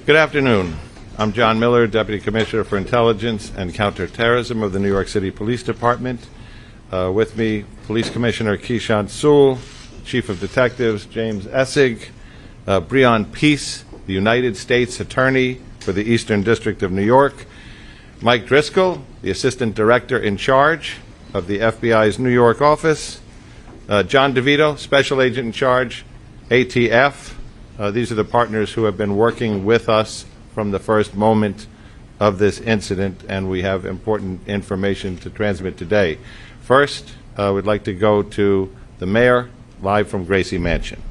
Good afternoon. I'm John Miller, Deputy Commissioner for Intelligence and Counterterrorism of the New York City Police Department. With me, Police Commissioner Keechant Sewell, Chief of Detectives James Essig, Breon Peace, the United States Attorney for the Eastern District of New York, Mike Driscoll, the Assistant Director in charge of the FBI's New York office, John DeVito, Special Agent in charge, ATF. These are the partners who have been working with us from the first moment of this incident, and we have important information to transmit today. First, we'd like to go to the Mayor, live from Gracie Mansion.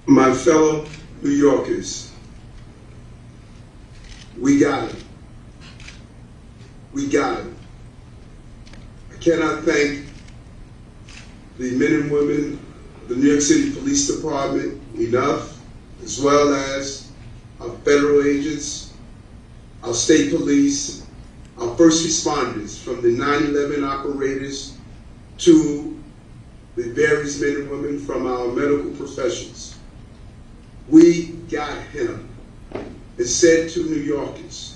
My fellow New Yorkers, we got him. We got him. I cannot thank the men and women of the New York City Police Department enough, as well as our federal agents, our state police, our first responders, from the 9/11 operators to the various men and women from our medical professions. We got him. It said to New Yorkers,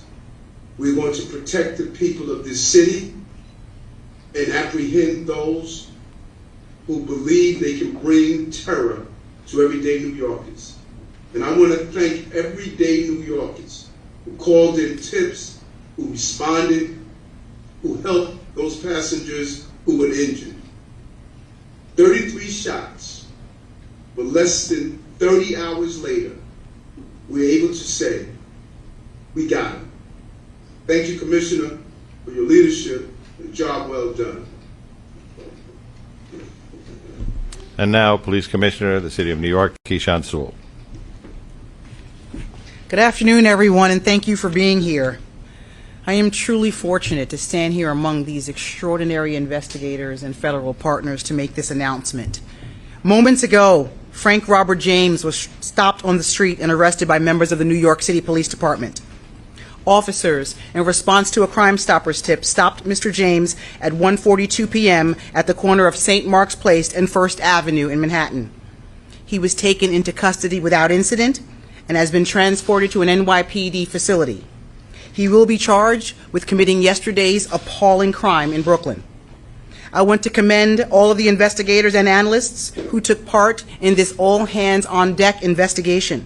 we're going to protect the people of this city and apprehend those who believe they can bring terror to everyday New Yorkers. And I want to thank everyday New Yorkers who called in tips, who responded, who helped those passengers who were injured. 33 shots, but less than 30 hours later, we're able to say, we got him. Thank you, Commissioner, for your leadership and job well done. And now, Police Commissioner of the City of New York, Keechant Sewell. Good afternoon, everyone, and thank you for being here. I am truly fortunate to stand here among these extraordinary investigators and federal partners to make this announcement. Moments ago, Frank Robert James was stopped on the street and arrested by members of the New York City Police Department. Officers, in response to a Crime Stoppers tip, stopped Mr. James at 1:42 p.m. at the corner of St. Mark's Place and First Avenue in Manhattan. He was taken into custody without incident and has been transported to an NYPD facility. He will be charged with committing yesterday's appalling crime in Brooklyn. I want to commend all of the investigators and analysts who took part in this all-hands-on-deck investigation.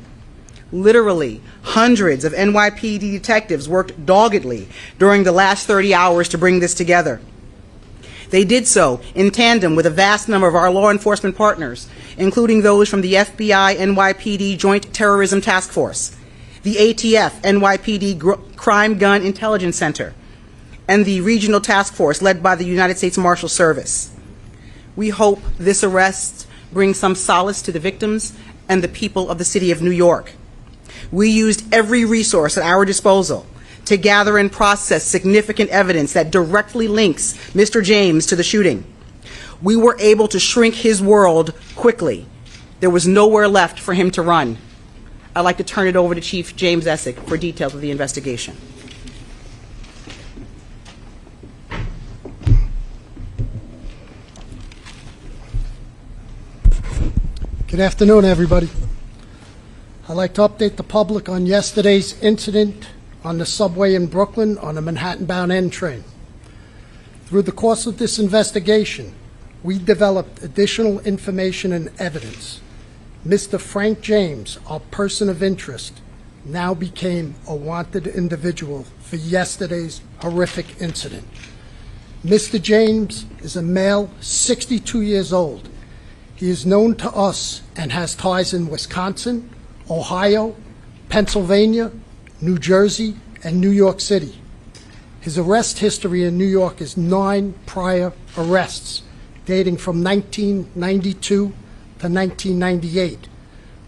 Literally, hundreds of NYPD detectives worked doggedly during the last 30 hours to bring this together. They did so in tandem with a vast number of our law enforcement partners, including those from the FBI NYPD Joint Terrorism Task Force, the ATF NYPD Crime Gun Intelligence Center, and the Regional Task Force led by the United States Marshal Service. We hope this arrest brings some solace to the victims and the people of the City of New York. We used every resource at our disposal to gather and process significant evidence that directly links Mr. James to the shooting. We were able to shrink his world quickly. There was nowhere left for him to run. I'd like to turn it over to Chief James Essig for details of the investigation. Good afternoon, everybody. I'd like to update the public on yesterday's incident on the subway in Brooklyn on a Manhattan-bound N train. Through the course of this investigation, we developed additional information and evidence. Mr. Frank James, our person of interest, now became a wanted individual for yesterday's horrific incident. Mr. James is a male, 62 years old. He is known to us and has ties in Wisconsin, Ohio, Pennsylvania, New Jersey, and New York City. His arrest history in New York is 9 prior arrests, dating from 1992 to 1998.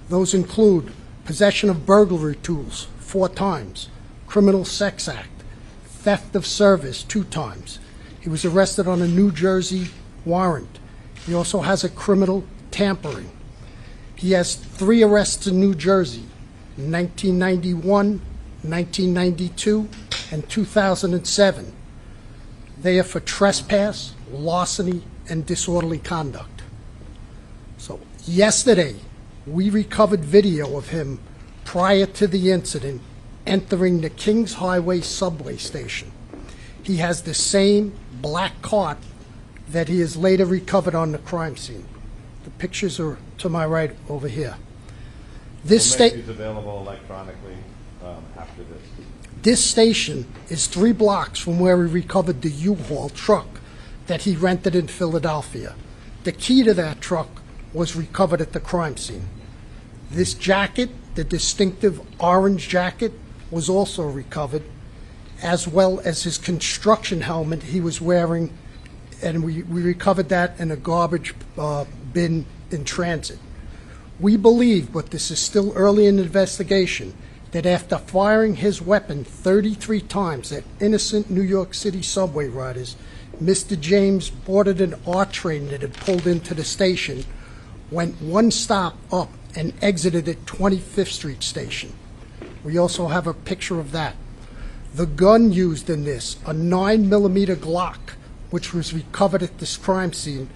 Those include possession of burglary tools 4 times, criminal sex act, theft of service 2 times, He was arrested on a New Jersey warrant. He also has a criminal tampering. He has 3 arrests in New Jersey, 1991, 1992, and 2007. They are for trespass, larceny, and disorderly conduct. So yesterday, we recovered video of him prior to the incident entering the Kings Highway subway station. He has the same black cart that he has later recovered on the crime scene. The pictures are to my right over here. This We'll make these available electronically after this. This station is 3 blocks from where we recovered the U-Haul truck that he rented in Philadelphia. The key to that truck was recovered at the crime scene. This jacket, the distinctive orange jacket, was also recovered, as well as his construction helmet he was wearing, and we recovered that in a garbage bin in transit. We believe, but this is still early in the investigation, that after firing his weapon 33 times at innocent New York City subway riders, Mr. James boarded an R train that had pulled into the station, went 1 stop up, and exited at 25th Street Station. We also have a picture of that. The gun used in this, a 9mm Glock, which was recovered at this crime scene,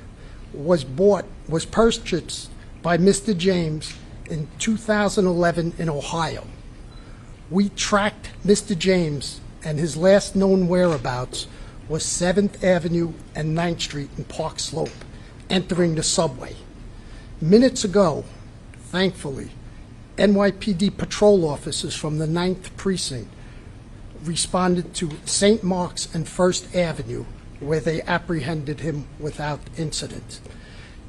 was purchased by Mr. James in 2011 in Ohio. We tracked Mr. James, and his last known whereabouts was 7th Avenue and 9th Street in Park Slope, entering the subway. Minutes ago, thankfully, NYPD patrol officers from the 9th Precinct responded to St. Mark's and 1st Avenue, where they apprehended him without incident.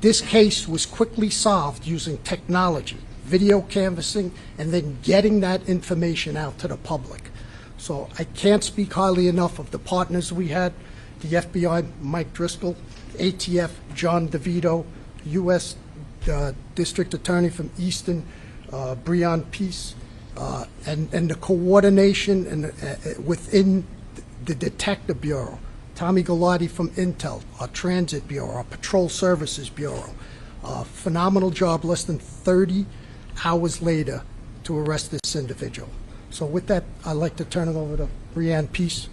This case was quickly solved using technology, video canvassing, and then getting that information out to the public. So I can't speak highly enough of the partners we had, the FBI, Mike Driscoll, ATF, John DeVito, U.S. District Attorney from Easton, Breon Peace, and the coordination and within the Detective Bureau, Tommy Gallardi from Intel, our Transit Bureau, our Patrol Services Bureau. Phenomenal job less than 30 hours later to arrest this individual. So with that, I'd like to turn it over to Breon Peace.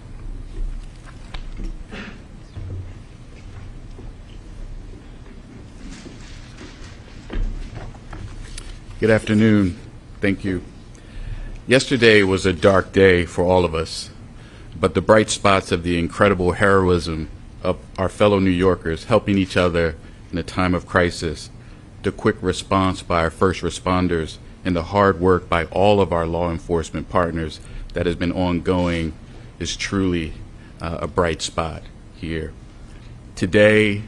Good afternoon. Thank you. Yesterday was a dark day for all of us, but the bright spots of the incredible heroism of our fellow New Yorkers helping each other in a time of crisis, the quick response by our first responders, and the hard work by all of our law enforcement partners that has been ongoing is truly a bright spot here. Today,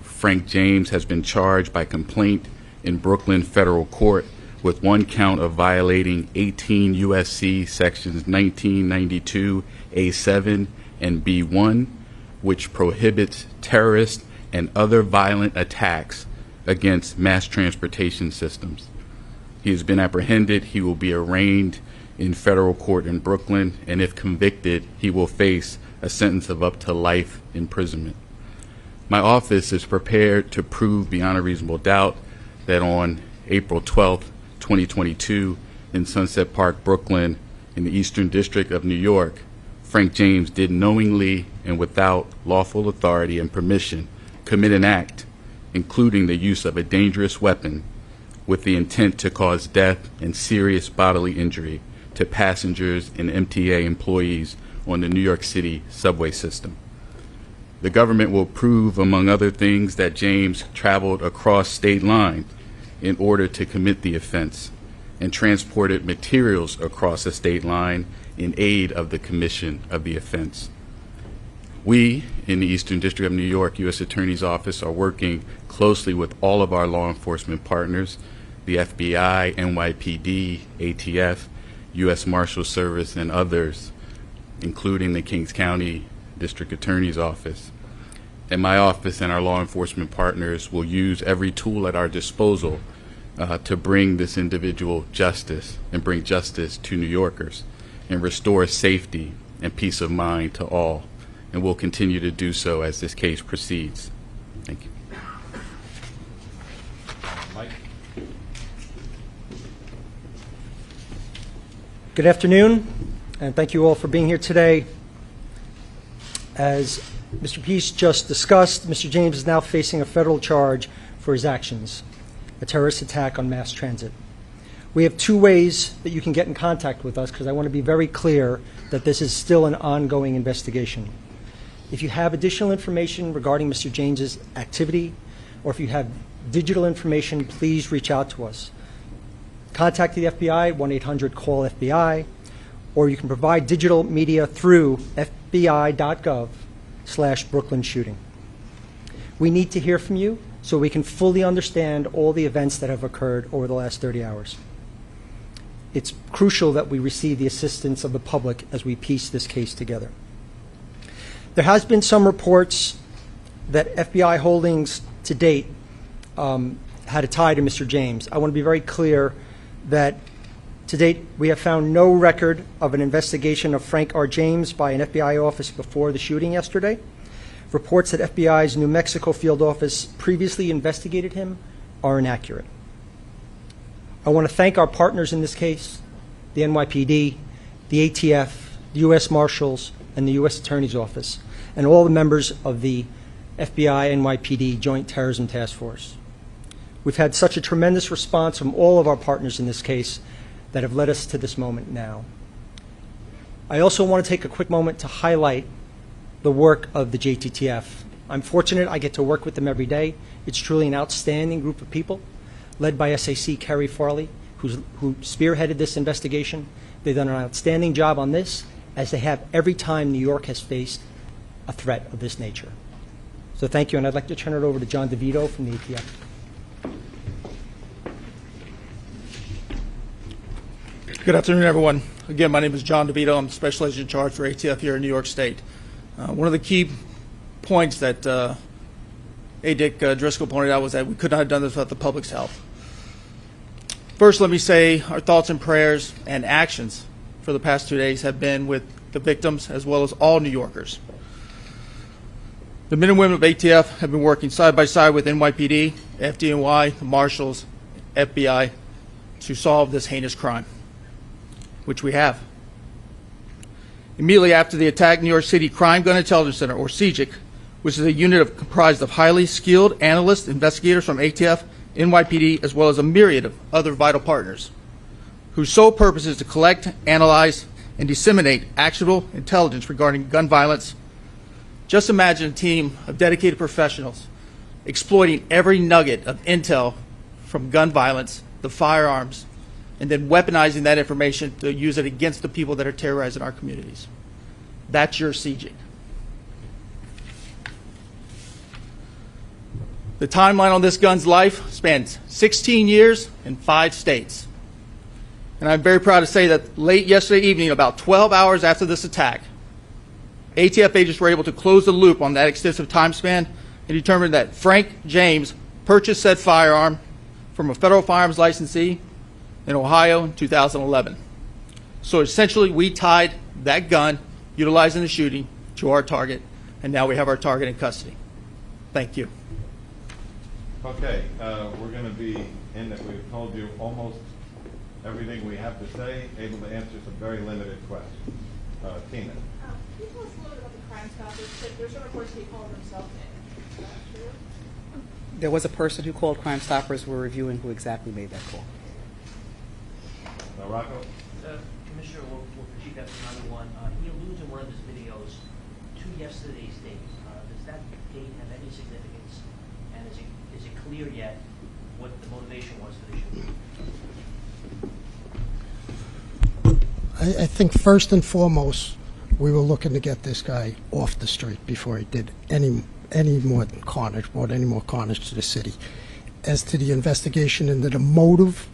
Frank James has been charged by complaint in Brooklyn Federal Court with 1 count of violating 18 U.S.C. sections 1992 A7 and B1, which prohibits terrorist and other violent attacks against mass transportation systems. He has been apprehended. He will be arraigned in federal court in Brooklyn, and if convicted, he will face a sentence of up to life imprisonment. My office is prepared to prove beyond a reasonable doubt that on April 12th, 2022, in Sunset Park, Brooklyn, in the Eastern District of New York, Frank James did knowingly and without lawful authority and permission commit an act, including the use of a dangerous weapon, with the intent to cause death and serious bodily injury to passengers and MTA employees on the New York City subway system. The government will prove, among other things, that James traveled across state lines in order to commit the offense and transported materials across a state line in aid of the commission of the offense. We, in the Eastern District of New York U.S. Attorney's Office, are working closely with all of our law enforcement partners, the FBI, NYPD, ATF, U.S. Marshal Service, and others, including the Kings County District Attorney's Office. And my office and our law enforcement partners will use every tool at our disposal to bring this individual justice and bring justice to New Yorkers and restore safety and peace of mind to all and will continue to do so as this case proceeds. Thank you. Mike? Good afternoon, and thank you all for being here today. As Mr. Peace just discussed, Mr. James is now facing a federal charge for his actions, a terrorist attack on mass transit. We have two ways that you can get in contact with us, because I want to be very clear that this is still an ongoing investigation. If you have additional information regarding Mr. James's activity, or if you have digital information, please reach out to us. Contact the FBI, 1-800-CALL-FBI, or you can provide digital media through fbi.gov/Brooklyn shooting. We need to hear from you so we can fully understand all the events that have occurred over the last 30 hours. It's crucial that we receive the assistance of the public as we piece this case together. There has been some reports that FBI holdings to date had a tie to Mr. James. I want to be very clear that to date we have found no record of an investigation of Frank R. James by an FBI office before the shooting yesterday. Reports that FBI's New Mexico field office previously investigated him are inaccurate. I want to thank our partners in this case, the NYPD, the ATF, the U.S. Marshals, and the U.S. Attorney's Office, and all the members of the FBI NYPD Joint Terrorism Task Force. We've had such a tremendous response from all of our partners in this case that have led us to this moment now. I also want to take a quick moment to highlight the work of the JTTF. I'm fortunate I get to work with them every day. It's truly an outstanding group of people, led by SAC Kerry Farley, who spearheaded this investigation. They've done an outstanding job on this, as they have every time New York has faced a threat of this nature. So thank you, and I'd like to turn it over to John DeVito from the ATF. Good afternoon, everyone. Again, my name is John DeVito. I'm the Special Agent in Charge for ATF here in New York State. One of the key points that A. Dick Driscoll pointed out was that we could not have done this without the public's help. First, let me say our thoughts and prayers and actions for the past 2 days have been with the victims as well as all New Yorkers. The men and women of ATF have been working side by side with NYPD, FDNY, the Marshals, FBI to solve this heinous crime, which we have. Immediately after the attack, New York City Crime Gun Intelligence Center, or CGIC, which is a unit comprised of highly skilled analysts, investigators from ATF, NYPD, as well as a myriad of other vital partners, whose sole purpose is to collect, analyze, and disseminate actionable intelligence regarding gun violence. Just imagine a team of dedicated professionals exploiting every nugget of intel from gun violence, the firearms, and then weaponizing that information to use it against the people that are terrorizing our communities. That's your CGIC. The timeline on this gun's life spans 16 years in 5 states. And I'm very proud to say that late yesterday evening, about 12 hours after this attack, ATF agents were able to close the loop on that extensive time span and determine that Frank James purchased said firearm from a federal firearms licensee in Ohio in 2011. So essentially, we tied that gun, utilizing the shooting, to our target, and now we have our target in custody. Thank you. Okay, we're going to be in that we've told you almost everything we have to say, able to answer some very limited questions. Tina. Can you tell us a little bit about the Crime Stoppers? There's some reports he called himself in. Is that true? There was a person who called Crime Stoppers. We're reviewing who exactly made that call. Rocco? Commissioner, we'll repeat that for another one. He alludes in one of his videos to yesterday's date. Does that date have any significance? And is it clear yet what the motivation was for the shooting? I think first and foremost, we were looking to get this guy off the street before he did any more carnage, brought any more carnage to the city. As to the investigation into the motive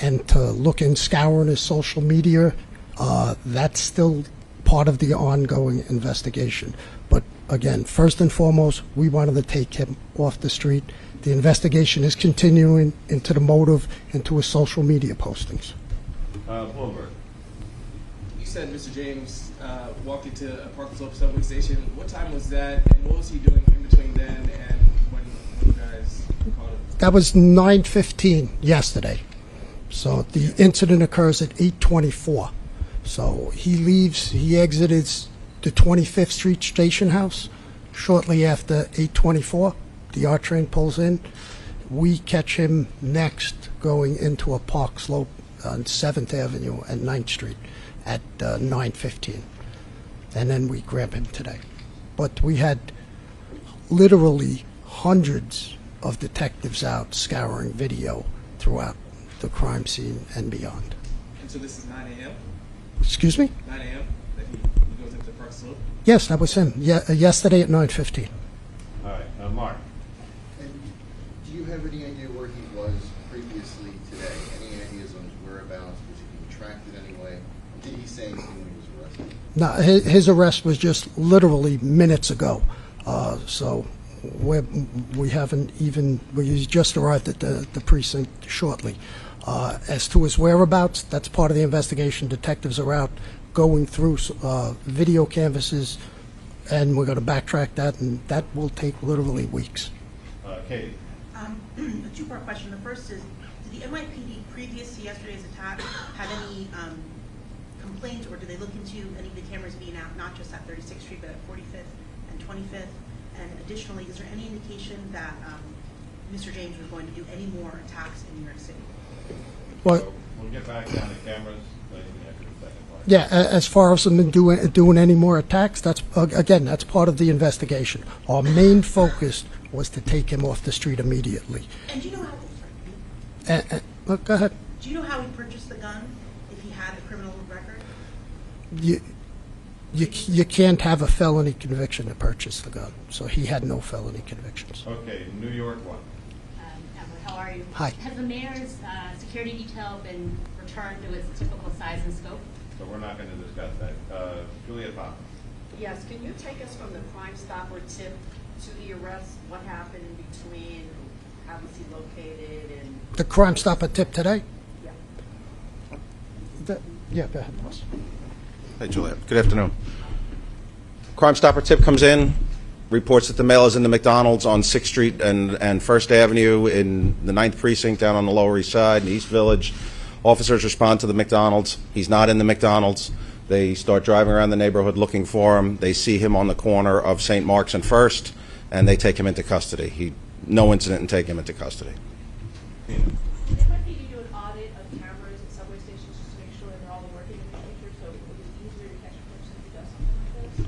and to look and scour his social media, that's still part of the ongoing investigation. But again, first and foremost, we wanted to take him off the street. The investigation is continuing into the motive, into his social media postings. Bloomberg. You said Mr. James walked into a Park Slope subway station. What time was that, and what was he doing in between then and when you guys caught him? That was 9:15 yesterday. So the incident occurs at 8:24. So he leaves, he exited the 25th Street Station House shortly after 8:24. The R train pulls in. We catch him next going into a Park Slope on 7th Avenue and 9th Street at 9:15. And then we grab him today. But we had literally hundreds of detectives out scouring video throughout the crime scene and beyond. And so this is 9 a.m.? Excuse me? 9 a.m. that he goes into Park Slope? Yes, that was him. Yesterday at 9:15. All right, Mark. And do you have any idea where he was previously today? Any ideas on his whereabouts? Was he being tracked in any way? Did he say anything when he was arrested? No, his arrest was just literally minutes ago. So we haven't even, we just arrived at the precinct shortly. As to his whereabouts, that's part of the investigation. Detectives are out going through video canvases, and we're going to backtrack that, and that will take literally weeks. Katie. A two-part question. The first is, did the NYPD previous to yesterday's attack have any complaints, or did they look into any of the cameras being out, not just at 36th Street, but at 45th and 25th? And additionally, is there any indication that Mr. James was going to do any more attacks in New York City? Well, So we'll get back down to cameras. After the second part. yeah, as far as them doing any more attacks, that's again, that's part of the investigation. Our main focus was to take him off the street immediately. And do you know how? Look, go ahead. Do you know how he purchased the gun? If he had a criminal record? You can't have a felony conviction to purchase the gun, so he had no felony convictions. Okay, New York one. Emily, how are you? Hi. Has the mayor's security detail been returned to its typical size and scope? So we're not going to discuss that. Julia Pop. Yes, can you take us from the Crime Stopper tip to the arrest? What happened in between? How was he located? And The Crime Stopper tip today? yeah. Yeah, go ahead, boss. Hey, Juliet. Good afternoon. Crime Stopper tip comes in, reports that the male is in the McDonald's on 6th Street and 1st Avenue in the 9th Precinct down on the Lower East Side in East Village. Officers respond to the McDonald's. He's not in the McDonald's. They start driving around the neighborhood looking for him. They see him on the corner of St. Mark's and 1st, and they take him into custody. No incident and take him into custody. Did NYPD do an audit of cameras at subway stations just to make sure they're all working in the future, so it was easier to catch a person who does something like this?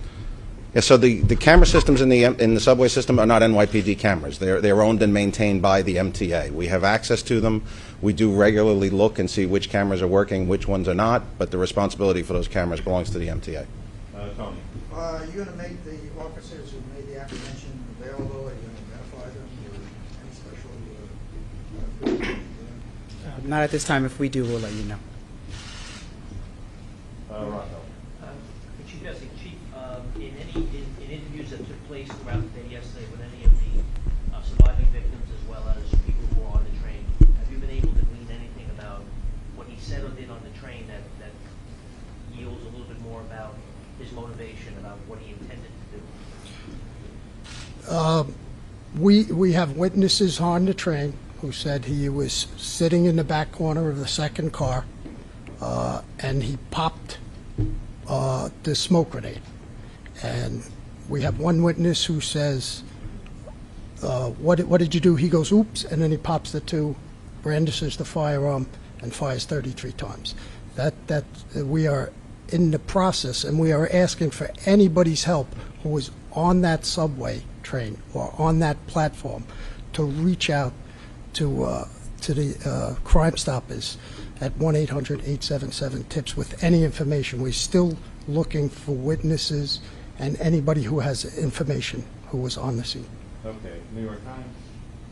Yeah, so the camera systems in the subway system are not NYPD cameras. They're owned and maintained by the MTA. We have access to them. We do regularly look and see which cameras are working, which ones are not, but the responsibility for those cameras belongs to the MTA. Tony. Are you going to make the officers who made the apprehension available? Are you going to identify them or any special? Not at this time. If we do, we'll let you know. Rocco. Chief, in interviews that took place throughout the day yesterday with any of the surviving victims as well as people who were on the train, have you been able to glean anything about what he said or did on the train that yields a little bit more about his motivation, about what he intended to do? We have witnesses on the train who said he was sitting in the back corner of the second car, and he popped the smoke grenade. And we have one witness who says, what did you do? He goes, oops, and then he pops the two, brandishes the firearm, and fires 33 times. That we are in the process, and we are asking for anybody's help who is on that subway train or on that platform to reach out to the Crime Stoppers at 1-800-877-TIPS with any information. We're still looking for witnesses and anybody who has information who was on the scene. Okay, New York Times.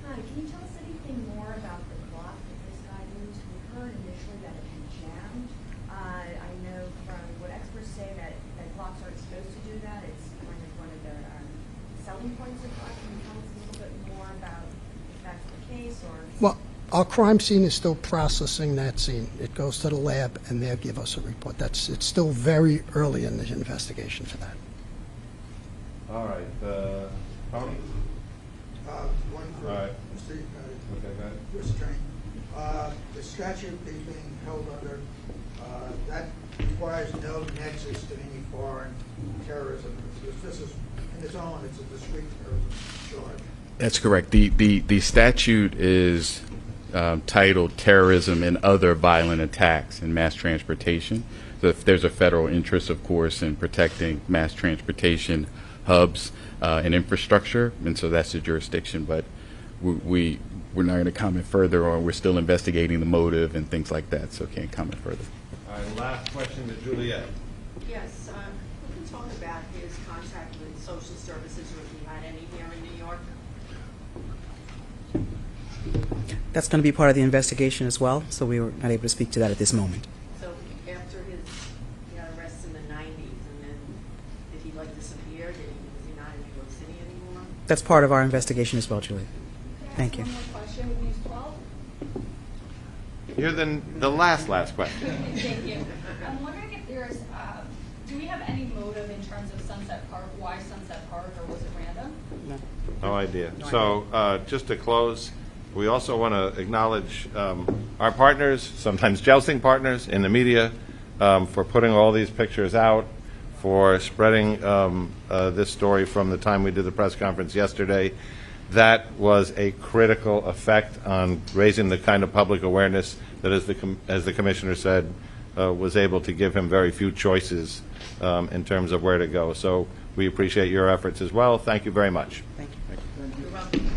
Hi, can you tell us anything more about the clock that this guy used? We heard initially that it had jammed. I know from what experts say that clocks aren't supposed to do that. It's kind of one of the selling points of clocks. Can you tell us a little bit more about if that's the case or? Well, Our crime scene is still processing that scene. It goes to the lab, and they'll give us a report. It's still very early in the investigation for that. All right, Tony? One for All right. Mr. Okay, go ahead. Restraint. The statute he's being held under, that requires no nexus to any foreign terrorism. This is, in its own, it's a discrete terrorism charge. That's correct. The statute is titled Terrorism and Other Violent Attacks in Mass Transportation. So if there's a federal interest, of course, in protecting mass transportation hubs and infrastructure, and so that's the jurisdiction. But we're not going to comment further, or we're still investigating the motive and things like that, so can't comment further. All right, last question to Juliet. Yes, we can talk about his contact with social services, or if he had any here in New York. That's going to be part of the investigation as well, so we were not able to speak to that at this moment. So after he got arrested in the 90s, and then did he like disappear? Was he not in New York City anymore? That's part of our investigation as well, Julie. Thank you. One more question. When he was 12? You're the last question. Thank you. I'm wondering if there's, do we have any motive in terms of Sunset Park? Why Sunset Park, or was it random? No idea. So just to close, we also want to acknowledge our partners, sometimes jousting partners in the media, for putting all these pictures out, for spreading this story from the time we did the press conference yesterday. That was a critical effect on raising the kind of public awareness that, as the commissioner said, was able to give him very few choices in terms of where to go. So we appreciate your efforts as well. Thank you very much. Thank you. You're welcome.